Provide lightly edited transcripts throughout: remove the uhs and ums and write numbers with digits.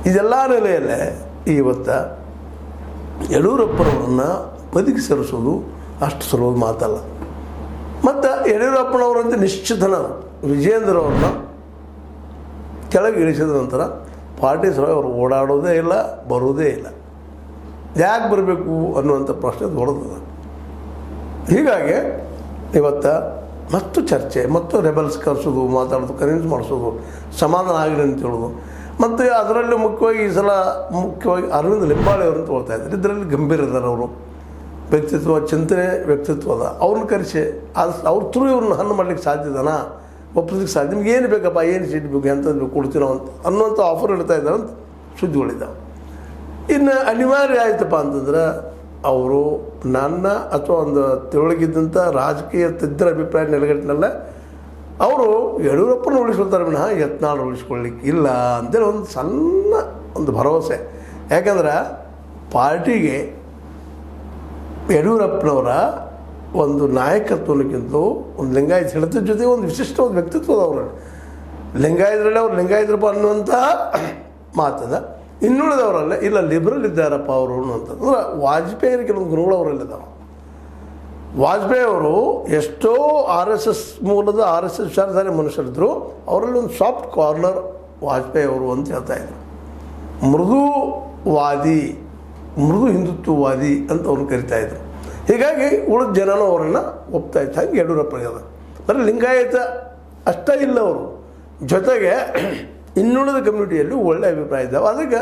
ಇದೆಲ್ಲ ನೆಲೆಯಲ್ಲೇ ಇವತ್ತು ಯಡಿಯೂರಪ್ಪನವ್ರನ್ನು ಬದುಕಿ ಸೇರಿಸೋದು ಅಷ್ಟು ಸುಲಭ ಮಾತಲ್ಲ. ಮತ್ತು ಯಡಿಯೂರಪ್ಪನವರಂತೆ ನಿಶ್ಚಿತನ ವಿಜೇಂದ್ರ ಅವ್ರನ್ನ ಕೆಳಗೆ ಇಳಿಸಿದ ನಂತರ ಪಾರ್ಟಿ ಸಹ ಅವರು ಓಡಾಡೋದೇ ಇಲ್ಲ, ಬರೋದೇ ಇಲ್ಲ. ಯಾಕೆ ಬರಬೇಕು ಅನ್ನುವಂಥ ಪ್ರಶ್ನೆ ದೊಡ್ಡದ. ಹೀಗಾಗಿ ಇವತ್ತು ಮತ್ತು ಚರ್ಚೆ ಮತ್ತು ರೆಬಲ್ಸ್ ಕರೆಸೋದು, ಮಾತಾಡೋದು, ಕನ್ವಿನ್ಸ್ ಮಾಡಿಸೋದು, ಸಮಾಧಾನ ಆಗಲಿ ಅಂತ ಹೇಳೋದು. ಮತ್ತು ಅದರಲ್ಲಿ ಮುಖ್ಯವಾಗಿ ಈ ಸಲ ಅರವಿಂದ್ ಲಿಂಬಾಳೆ ಅವ್ರನ್ನ ತೊಗೊಳ್ತಾ ಇದ್ದಾರೆ. ಇದರಲ್ಲಿ ಗಂಭೀರ ಇದ್ದಾರೆ ಅವರು, ವ್ಯಕ್ತಿತ್ವ, ಚಿಂತನೆ, ವ್ಯಕ್ತಿತ್ವ ಅದ. ಅವ್ರನ್ನ ಕರೆಸಿ ಅವ್ರ ಥ್ರೂ ಇವ್ರನ್ನ ಹಣ್ಣು ಮಾಡ್ಲಿಕ್ಕೆ ಸಾಧ್ಯದನಾ, ಒಪ್ಪೋದಕ್ಕೆ ಸಾಧ್ಯ, ನಿಮ್ಗೆ ಏನು ಬೇಕಪ್ಪ, ಏನು ಸೀಟ್ ಬೇಕು, ಎಂಥದ್ದು ಬೇಕು ಕೊಡ್ತೀನೋ ಅನ್ನುವಂಥ ಆಫರ್ ಇಡ್ತಾ ಇದ್ದಾರೆ ಅಂತ ಸುದ್ದಿಗಳಿದ್ದಾವೆ. ಇನ್ನು ಅನಿವಾರ್ಯ ಆಯ್ತಪ್ಪ ಅಂತಂದ್ರೆ ಅವರು ನನ್ನ ಅಥವಾ ಒಂದು ತಿಳುವಳಿಗಿದ್ದಂಥ ರಾಜಕೀಯ ತಜ್ಞರ ಅಭಿಪ್ರಾಯ ನೆಲೆಗಟ್ಟಿನಲ್ಲ, ಅವರು ಯಡಿಯೂರಪ್ಪನ ಉಳಿಸ್ಕೊಳ್ತಾರೆ ವಿನಃ ಯತ್ನಾಳ್ ಉಳಿಸ್ಕೊಳ್ಳಿಕ್ಕೆ ಇಲ್ಲ ಅಂತೇಳಿ ಒಂದು ಸಣ್ಣ ಒಂದು ಭರವಸೆ. ಯಾಕಂದ್ರೆ ಪಾರ್ಟಿಗೆ ಯಡಿಯೂರಪ್ಪನವರ ಒಂದು ನಾಯಕತ್ವಕ್ಕಿಂತ ಒಂದು ಲಿಂಗಾಯತ ಹಿಡಿತದ ಜೊತೆ ಒಂದು ವಿಶಿಷ್ಟವಾದ ವ್ಯಕ್ತಿತ್ವದ ಅವರಲ್ಲಿ. ಲಿಂಗಾಯತರಲ್ಲಿ ಅವ್ರು ಲಿಂಗಾಯತರಪ್ಪ ಅನ್ನುವಂಥ ಮಾತದ. ಇನ್ನುಳಿದವರಲ್ಲ ಇಲ್ಲ ಲಿಬ್ರಲ್ ಇದ್ದಾರಪ್ಪ ಅವರು ಅನ್ನುವಂಥದ್ದು. ವಾಜಪೇಯಿ ಕೆಲವೊಂದು ಗುಣಗಳು ಅವರಲ್ಲಿದ್ದಾವೆ. ವಾಜಪೇಯಿ ಅವರು ಎಷ್ಟೋ RSS ಮೂಲದ RSS ವಿಚಾರಧಾರೆ ಮನುಷ್ಯರಿದ್ದರು. ಅವರಲ್ಲಿ ಒಂದು ಸಾಫ್ಟ್ ಕಾರ್ನರ್ ವಾಜಪೇಯಿ ಅವರು ಅಂತ ಹೇಳ್ತಾಯಿದ್ರು. ಮೃದುವಾದಿ, ಮೃದು ಹಿಂದುತ್ವವಾದಿ ಅಂತ ಅವ್ರನ್ನ ಕರಿತಾಯಿದ್ರು. ಹೀಗಾಗಿ ಉಳಿದ ಜನನೂ ಅವರನ್ನು ಒಪ್ತಾ ಇತ್ತು. ಹಾಗೆ ಯಡಿಯೂರಪ್ಪನಿಗೆ ಅದ ಬರೀ ಲಿಂಗಾಯತ ಅಷ್ಟೇ ಇಲ್ಲ, ಅವರು ಜೊತೆಗೆ ಇನ್ನುಳಿದ ಕಮ್ಯುನಿಟಿಯಲ್ಲಿ ಒಳ್ಳೆಯ ಅಭಿಪ್ರಾಯ ಇದ್ದಾವೆ. ಅದಕ್ಕೆ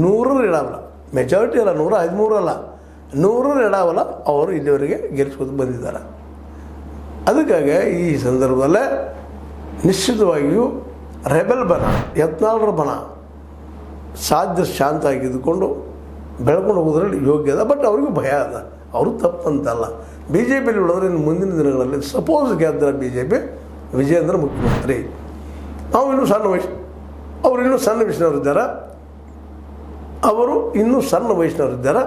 100 ಇಡಾವಲ್ಲ, ಮೆಜಾರಿಟಿ ಅಲ್ಲ, 113 ಅಲ್ಲ, 100 ಇಡಾವಲ್ಲ ಅವರು ಇಲ್ಲಿವರೆಗೆ ಗೆಲ್ಲಿಸ್ಕೊಂಡು ಬಂದಿದ್ದಾರೆ. ಅದಕ್ಕಾಗಿ ಈ ಸಂದರ್ಭದಲ್ಲೇ ನಿಶ್ಚಿತವಾಗಿಯೂ ರೆಬೆಲ್ ಬಣ, ಯತ್ನಾಳರ ಬಣ ಸಾಧ್ಯ ಶಾಂತ ಆಗಿದ್ದುಕೊಂಡು ಬೆಳ್ಕೊಂಡು ಹೋಗೋದ್ರಲ್ಲಿ ಯೋಗ್ಯ ಅದ. ಬಟ್ ಅವ್ರಿಗೂ ಭಯ ಅದ, ಅವರು ತಪ್ಪಂತಲ್ಲ. BJPಯಲ್ಲಿ ಉಳಿದ್ರೆ ಇನ್ನು ಮುಂದಿನ ದಿನಗಳಲ್ಲಿ ಸಪೋಸ್ ಗೆದ್ದರೆ BJP, ವಿಜೇಂದ್ರ ಮುಖ್ಯಮಂತ್ರಿ, ನಾವು ಇನ್ನೂ ಸಣ್ಣ ವಯಸ್ಸು, ಅವರು ಇನ್ನೂ ಸಣ್ಣ ವಯಸ್ಸಿನವರಿದ್ದಾರೆ, ಅವರು ಇನ್ನೂ ಸಣ್ಣ ವಯಸ್ಸಿನವರಿದ್ದಾರೆ,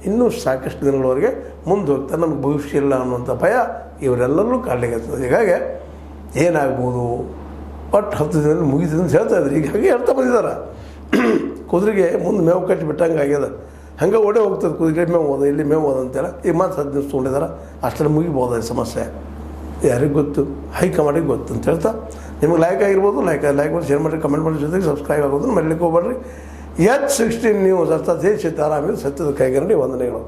ಇನ್ನೂ ಸಾಕಷ್ಟು ದಿನಗಳವರೆಗೆ ಮುಂದೆ ಹೋಗ್ತಾರೆ. ನಮಗೆ ಭವಿಷ್ಯ ಇಲ್ಲ ಅನ್ನುವಂಥ ಭಯ ಇವರೆಲ್ಲರೂ ಕಾಡಲಿಕ್ಕೆ. ಹೀಗಾಗಿ ಏನಾಗ್ಬೋದು, ಒಟ್ಟು 10 ದಿನದಲ್ಲಿ ಮುಗಿತದೆ ಅಂತ ಹೇಳ್ತಾಯಿದ್ರು. ಹೀಗಾಗಿ ಹೇಳ್ತಾ ಬಂದಿದ್ದಾರೆ. ಕುದುರೆಗೆ ಮುಂದೆ ಮೇವು ಕಟ್ಟಿ ಬಿಟ್ಟಂಗೆ ಆಗ್ಯದ, ಹಂಗೆ ಓಡೇ ಹೋಗ್ತದೆ ಕುದುರೆ. ಮೇವು ಹೋದ, ಇಲ್ಲಿ ಮೇವು ಹೋದ ಅಂತೇಳಿ ಈಗ ಮಾತು 10 ದಿವಸ ತೊಗೊಂಡಿದ್ದಾರೆ. ಅಷ್ಟರಲ್ಲಿ ಮುಗಿಬೋದು ಸಮಸ್ಯೆ. ಯಾರಿಗೆ ಗೊತ್ತು, ಹೈಕಮಾಂಡಿಗೆ ಗೊತ್ತು ಅಂತ ಹೇಳ್ತಾ, ನಿಮಗೆ ಲೈಕ್ ಆಗಿರ್ಬೋದು, ಲೈಕ್ ಮಾಡಿ, ಶೇರ್ ಮಾಡಿ, ಕಮೆಂಟ್ ಮಾಡಿ, ಜೊತೆಗೆ ಸಬ್ಸ್ಕ್ರೈಬ್ ಆಗೋದನ್ನು ಮರೀಲಿಕ್ಕೆ ಹೋಗ್ಬೇಡ್ರಿ. H16 ನ್ಯೂಸ್ ಅರ್ಥಾತ್ ಹೇ ಸೀತಾರಾಮ, ಸತ್ಯದ ಕೈಗರಡಿ ವಂದನೆಗಳು.